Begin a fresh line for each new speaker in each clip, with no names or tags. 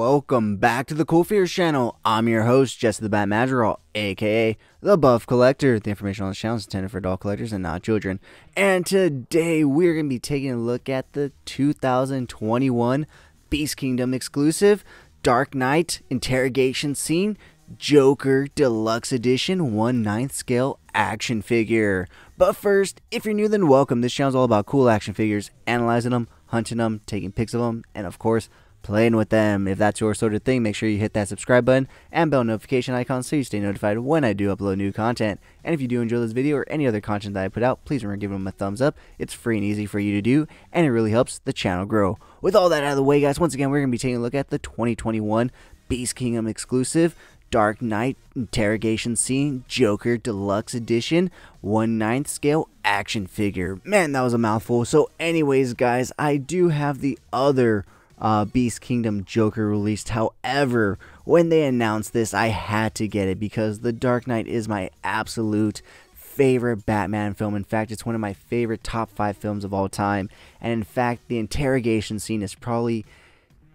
Welcome back to the CoolFigurez channel. I'm your host, Jesse the Bat Madrigal, aka the Buff Collector. The information on this channel is intended for adult collectors and not children. And today we're going to be taking a look at the 2021 BeastKingdom exclusive Dark Knight interrogation scene Joker Deluxe Edition 1/9 scale action figure. But first, if you're new, then welcome. This channel is all about cool action figures, analyzing them, hunting them, taking pics of them, and of course, playing with them. If that's your sort of thing, make sure you hit that subscribe button and bell notification icon so you stay notified when I do upload new content. And if you do enjoy this video or any other content that I put out, please remember to give them a thumbs up. It's free and easy for you to do, and it really helps the channel grow. With all that out of the way, guys, once again, we're going to be taking a look at the 2021 BeastKingdom exclusive Dark Knight interrogation scene Joker Deluxe Edition 1/9 scale action figure. Man, that was a mouthful. So anyways, guys, I do have the other BeastKingdom Joker released. However, when they announced this, I had to get it because the Dark Knight is my absolute favorite Batman film. In fact, it's one of my favorite top 5 films of all time. And in fact, the interrogation scene is probably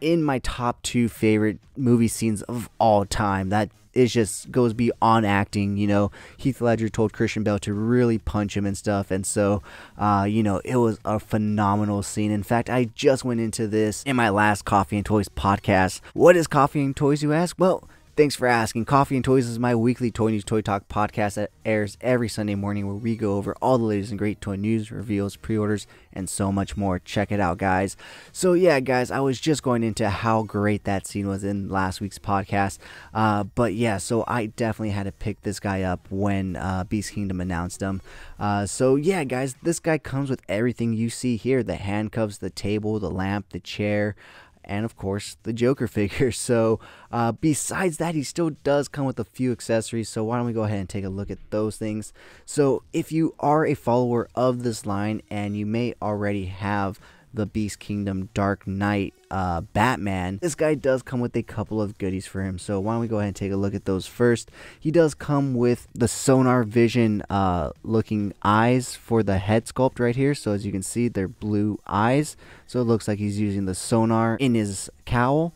in my top 2 favorite movie scenes of all time. That it just goes beyond acting. You know, Heath Ledger told Christian Bale to really punch him and stuff, and so you know, it was a phenomenal scene. In fact, I just went into this in my last Coffee and Toys podcast. What is Coffee and Toys, you ask? Well, thanks for asking. Coffee and Toys is my weekly toy news, toy talk podcast that airs every Sunday morning, where we go over all the latest and great toy news, reveals, pre-orders, and so much more. Check it out, guys. So yeah, guys, I was just going into how great that scene was in last week's podcast. But yeah, so I definitely had to pick this guy up when BeastKingdom announced him. So yeah, guys, this guy comes with everything you see here: the handcuffs, the table, the lamp, the chair, and of course the Joker figure. So besides that, he still does come with a few accessories, so why don't we go ahead and take a look at those things. So if you are a follower of this line, and you may already have the BeastKingdom Dark Knight Batman, this guy does come with a couple of goodies for him. So why don't we go ahead and take a look at those first. He does come with the sonar vision looking eyes for the head sculpt right here. So as you can see, they're blue eyes, so it looks like he's using the sonar in his cowl,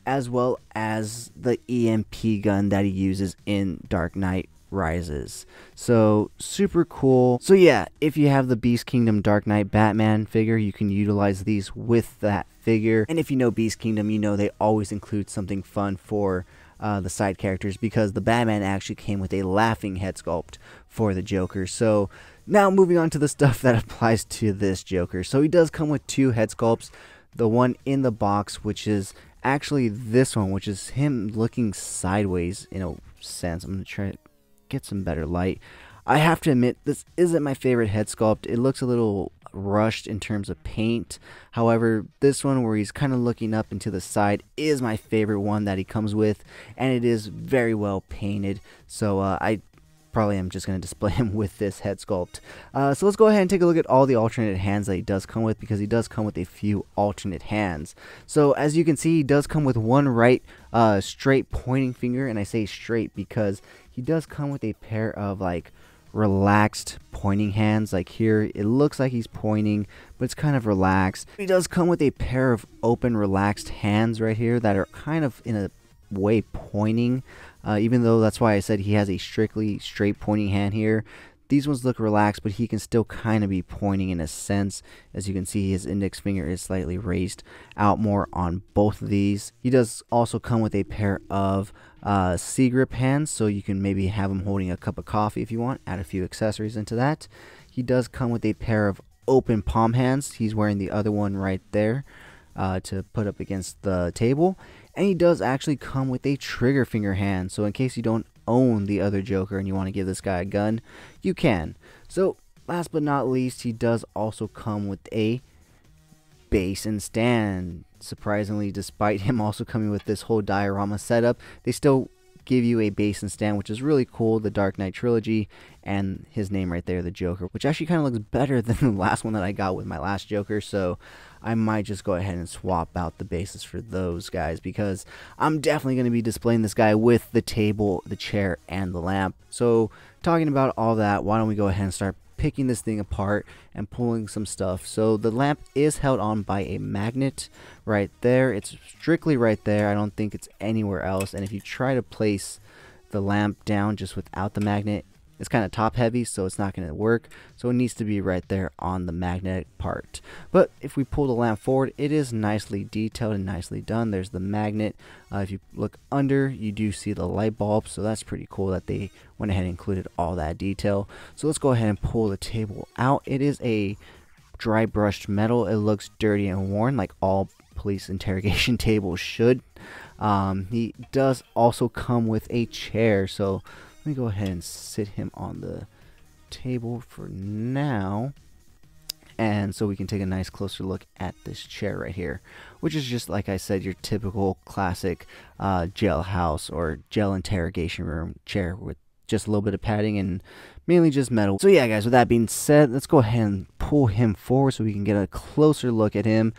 as well as the EMP gun that he uses in Dark Knight Rises. So super cool. So yeah, if you have the BeastKingdom Dark Knight Batman figure, you can utilize these with that figure. And if you know BeastKingdom, you know they always include something fun for the side characters, because the Batman actually came with a laughing head sculpt for the Joker. So now moving on to the stuff that applies to this Joker. So he does come with 2 head sculpts. The one in the box, which is actually this one, which is him looking sideways in a sense. I'm going to try to get some better light. I have to admit, this isn't my favorite head sculpt. It looks a little rushed in terms of paint. However, this one where he's kind of looking up into the side is my favorite one that he comes with, and it is very well painted. So I probably am just going to display him with this head sculpt. So let's go ahead and take a look at all the alternate hands that he does come with, because he does come with a few alternate hands. So as you can see, he does come with one right straight pointing finger, and I say straight because he does come with a pair of like relaxed pointing hands. Like here, it looks like he's pointing, but it's kind of relaxed. He does come with a pair of open, relaxed hands right here that are kind of in a way pointing, even though that's why I said he has a strictly straight pointing hand here. These ones look relaxed, but he can still kind of be pointing in a sense. As you can see, his index finger is slightly raised out more on both of these. He does also come with a pair of C-grip hands, so you can maybe have him holding a cup of coffee if you want. Add a few accessories into that. He does come with a pair of open palm hands. He's wearing the other one right there to put up against the table. And he does actually come with a trigger finger hand, so in case you don't own the other Joker and you want to give this guy a gun, you can. So last but not least, he does also come with a base and stand. Surprisingly, despite him also coming with this whole diorama setup, they still give you a base and stand, which is really cool. The Dark Knight trilogy, and his name right there, the Joker, which actually kind of looks better than the last one that I got with my last Joker. So I might just go ahead and swap out the bases for those guys, because I'm definitely going to be displaying this guy with the table, the chair, and the lamp. So talking about all that, why don't we go ahead and start picking this thing apart and pulling some stuff. So the lamp is held on by a magnet right there. It's strictly right there. I don't think it's anywhere else. And if you try to place the lamp down just without the magnet, it's kind of top heavy, so it's not going to work. So it needs to be right there on the magnetic part. But if we pull the lamp forward, it is nicely detailed and nicely done. There's the magnet. If you look under, you do see the light bulb. So that's pretty cool that they went ahead and included all that detail. So let's go ahead and pull the table out. It is a dry brushed metal. It looks dirty and worn like all police interrogation tables should. He does also come with a chair. So let me go ahead and sit him on the table for now. And so we can take a nice closer look at this chair right here, which is just, like I said, your typical classic jailhouse or jail interrogation room chair with just a little bit of padding and mainly just metal. So yeah, guys, with that being said, let's go ahead and pull him forward so we can get a closer look at him.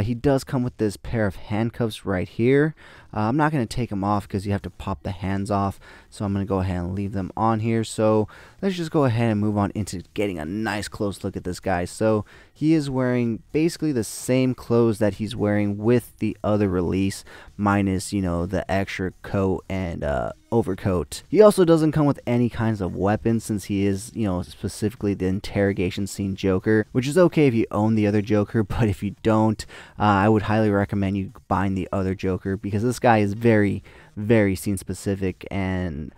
He does come with this pair of handcuffs right here. I'm not going to take them off because you have to pop the hands off, so I'm going to go ahead and leave them on here. So let's just go ahead and move on into getting a nice close look at this guy. So he is wearing basically the same clothes that he's wearing with the other release, minus, you know, the extra coat and overcoat. He also doesn't come with any kinds of weapons since he is, you know, specifically the interrogation scene Joker, which is okay if you own the other Joker, but if you don't, I would highly recommend you buying the other Joker because this guy is very, very scene specific, and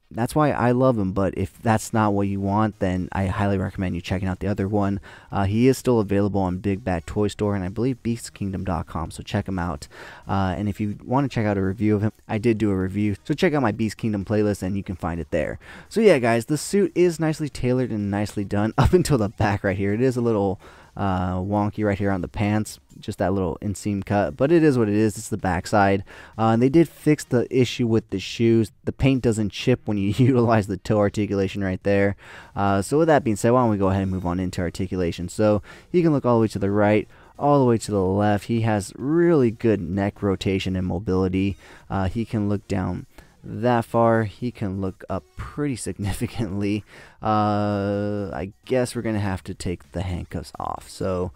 that's why I love him. But if that's not what you want, then I highly recommend you checking out the other one. He is still available on Big Bad Toy Store and I believe BeastKingdom.com, so check him out. And if you want to check out a review of him, I did do a review, so check out my Beast Kingdom playlist and you can find it there. So yeah, guys, the suit is nicely tailored and nicely done up until the back right here. It is a little wonky right here on the pants, just that little inseam cut, but it is what it is. It's the backside. And they did fix the issue with the shoes. The paint doesn't chip when you utilize the toe articulation right there. So with that being said, why don't we go ahead and move on into articulation. So you can look all the way to the right, all the way to the left. He has really good neck rotation and mobility. He can look down that far. He can look up pretty significantly. I guess we're gonna have to take the handcuffs off. So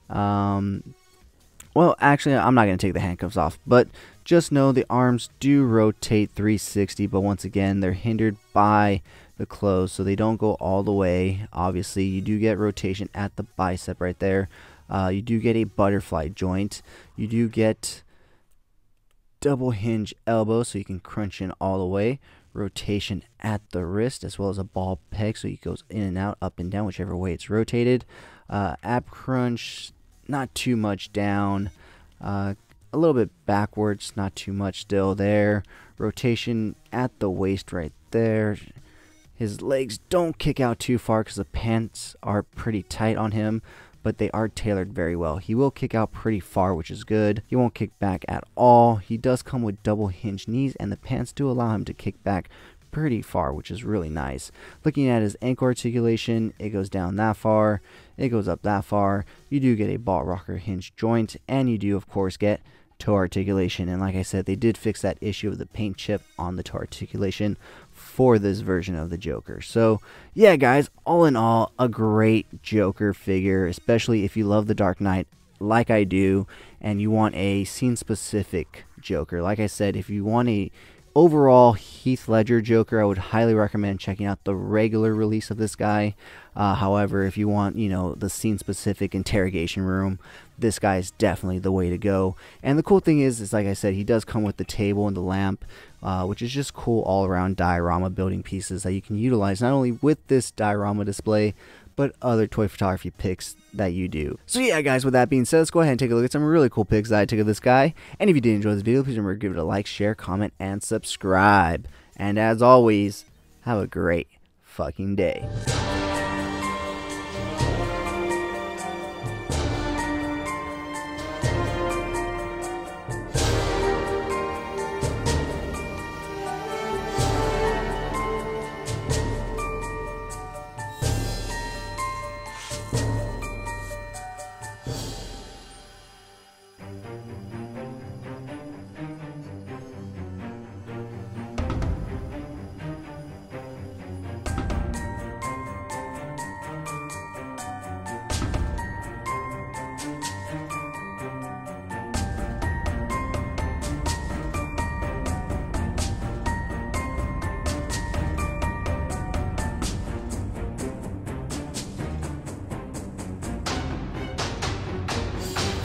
well, actually, I'm not gonna take the handcuffs off, but just know the arms do rotate 360, but once again, they're hindered by the clothes, so they don't go all the way. Obviously, you do get rotation at the bicep right there. You do get a butterfly joint. You do get double hinge elbow, so you can crunch in all the way. Rotation at the wrist, as well as a ball peg, so it goes in and out, up and down, whichever way it's rotated. Ab crunch, not too much down. A little bit backwards, not too much still there. Rotation at the waist right there. His legs don't kick out too far because the pants are pretty tight on him, but they are tailored very well. He will kick out pretty far, which is good. He won't kick back at all. He does come with double hinge knees, and the pants do allow him to kick back pretty far, which is really nice. Looking at his ankle articulation, it goes down that far, it goes up that far. You do get a ball rocker hinge joint, and you do, of course, get toe articulation. And like I said, they did fix that issue of the paint chip on the toe articulation for this version of the Joker. So yeah, guys, all in all, a great Joker figure, especially if you love the Dark Knight like I do and you want a scene specific Joker. Like I said, if you want a overall Heath Ledger Joker, I would highly recommend checking out the regular release of this guy. However, if you want, you know, the scene specific interrogation room, this guy is definitely the way to go. And the cool thing is like I said, he does come with the table and the lamp, which is just cool all around diorama building pieces that you can utilize not only with this diorama display, but other toy photography pics that you do. So yeah, guys, with that being said, let's go ahead and take a look at some really cool pics that I took of this guy. And if you did enjoy this video, please remember to give it a like, share, comment, and subscribe. And as always, have a great fucking day.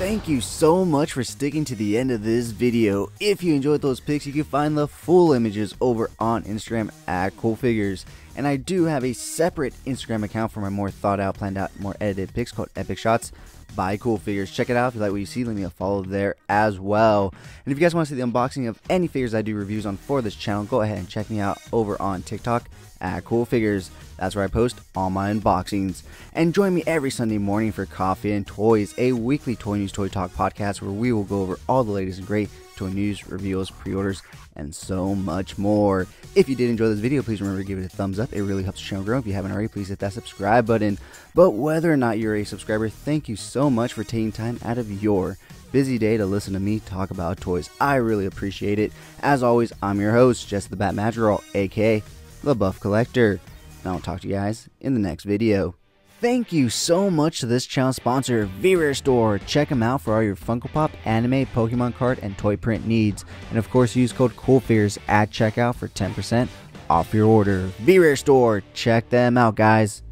Thank you so much for sticking to the end of this video. If you enjoyed those pics, you can find the full images over on Instagram at CoolFigurez. And I do have a separate Instagram account for my more thought out, planned out, more edited pics called Epic Shots by CoolFigurez. Check it out if you like what you see. Leave me a follow there as well. And if you guys want to see the unboxing of any figures I do reviews on for this channel, go ahead and check me out over on TikTok at CoolFigurez. That's where I post all my unboxings. And join me every Sunday morning for Coffee and Toys, a weekly toy news, toy talk podcast where we will go over all the latest and great toy news, reveals, pre-orders, and so much more. If you did enjoy this video, please remember to give it a thumbs up. It really helps the channel grow. If you haven't already, please hit that subscribe button. But whether or not you're a subscriber, thank you so much for taking time out of your busy day to listen to me talk about toys. I really appreciate it. As always, I'm your host, Jess the Bat Madrigal, aka the Buff Collector. And I'll talk to you guys in the next video. Thank you so much to this channel sponsor, BeastKingdom Store. Check them out for all your Funko Pop, anime, Pokemon card, and toy print needs. And of course, use code CoolFigurez at checkout for 10% off your order. BeastKingdom Store. Check them out, guys.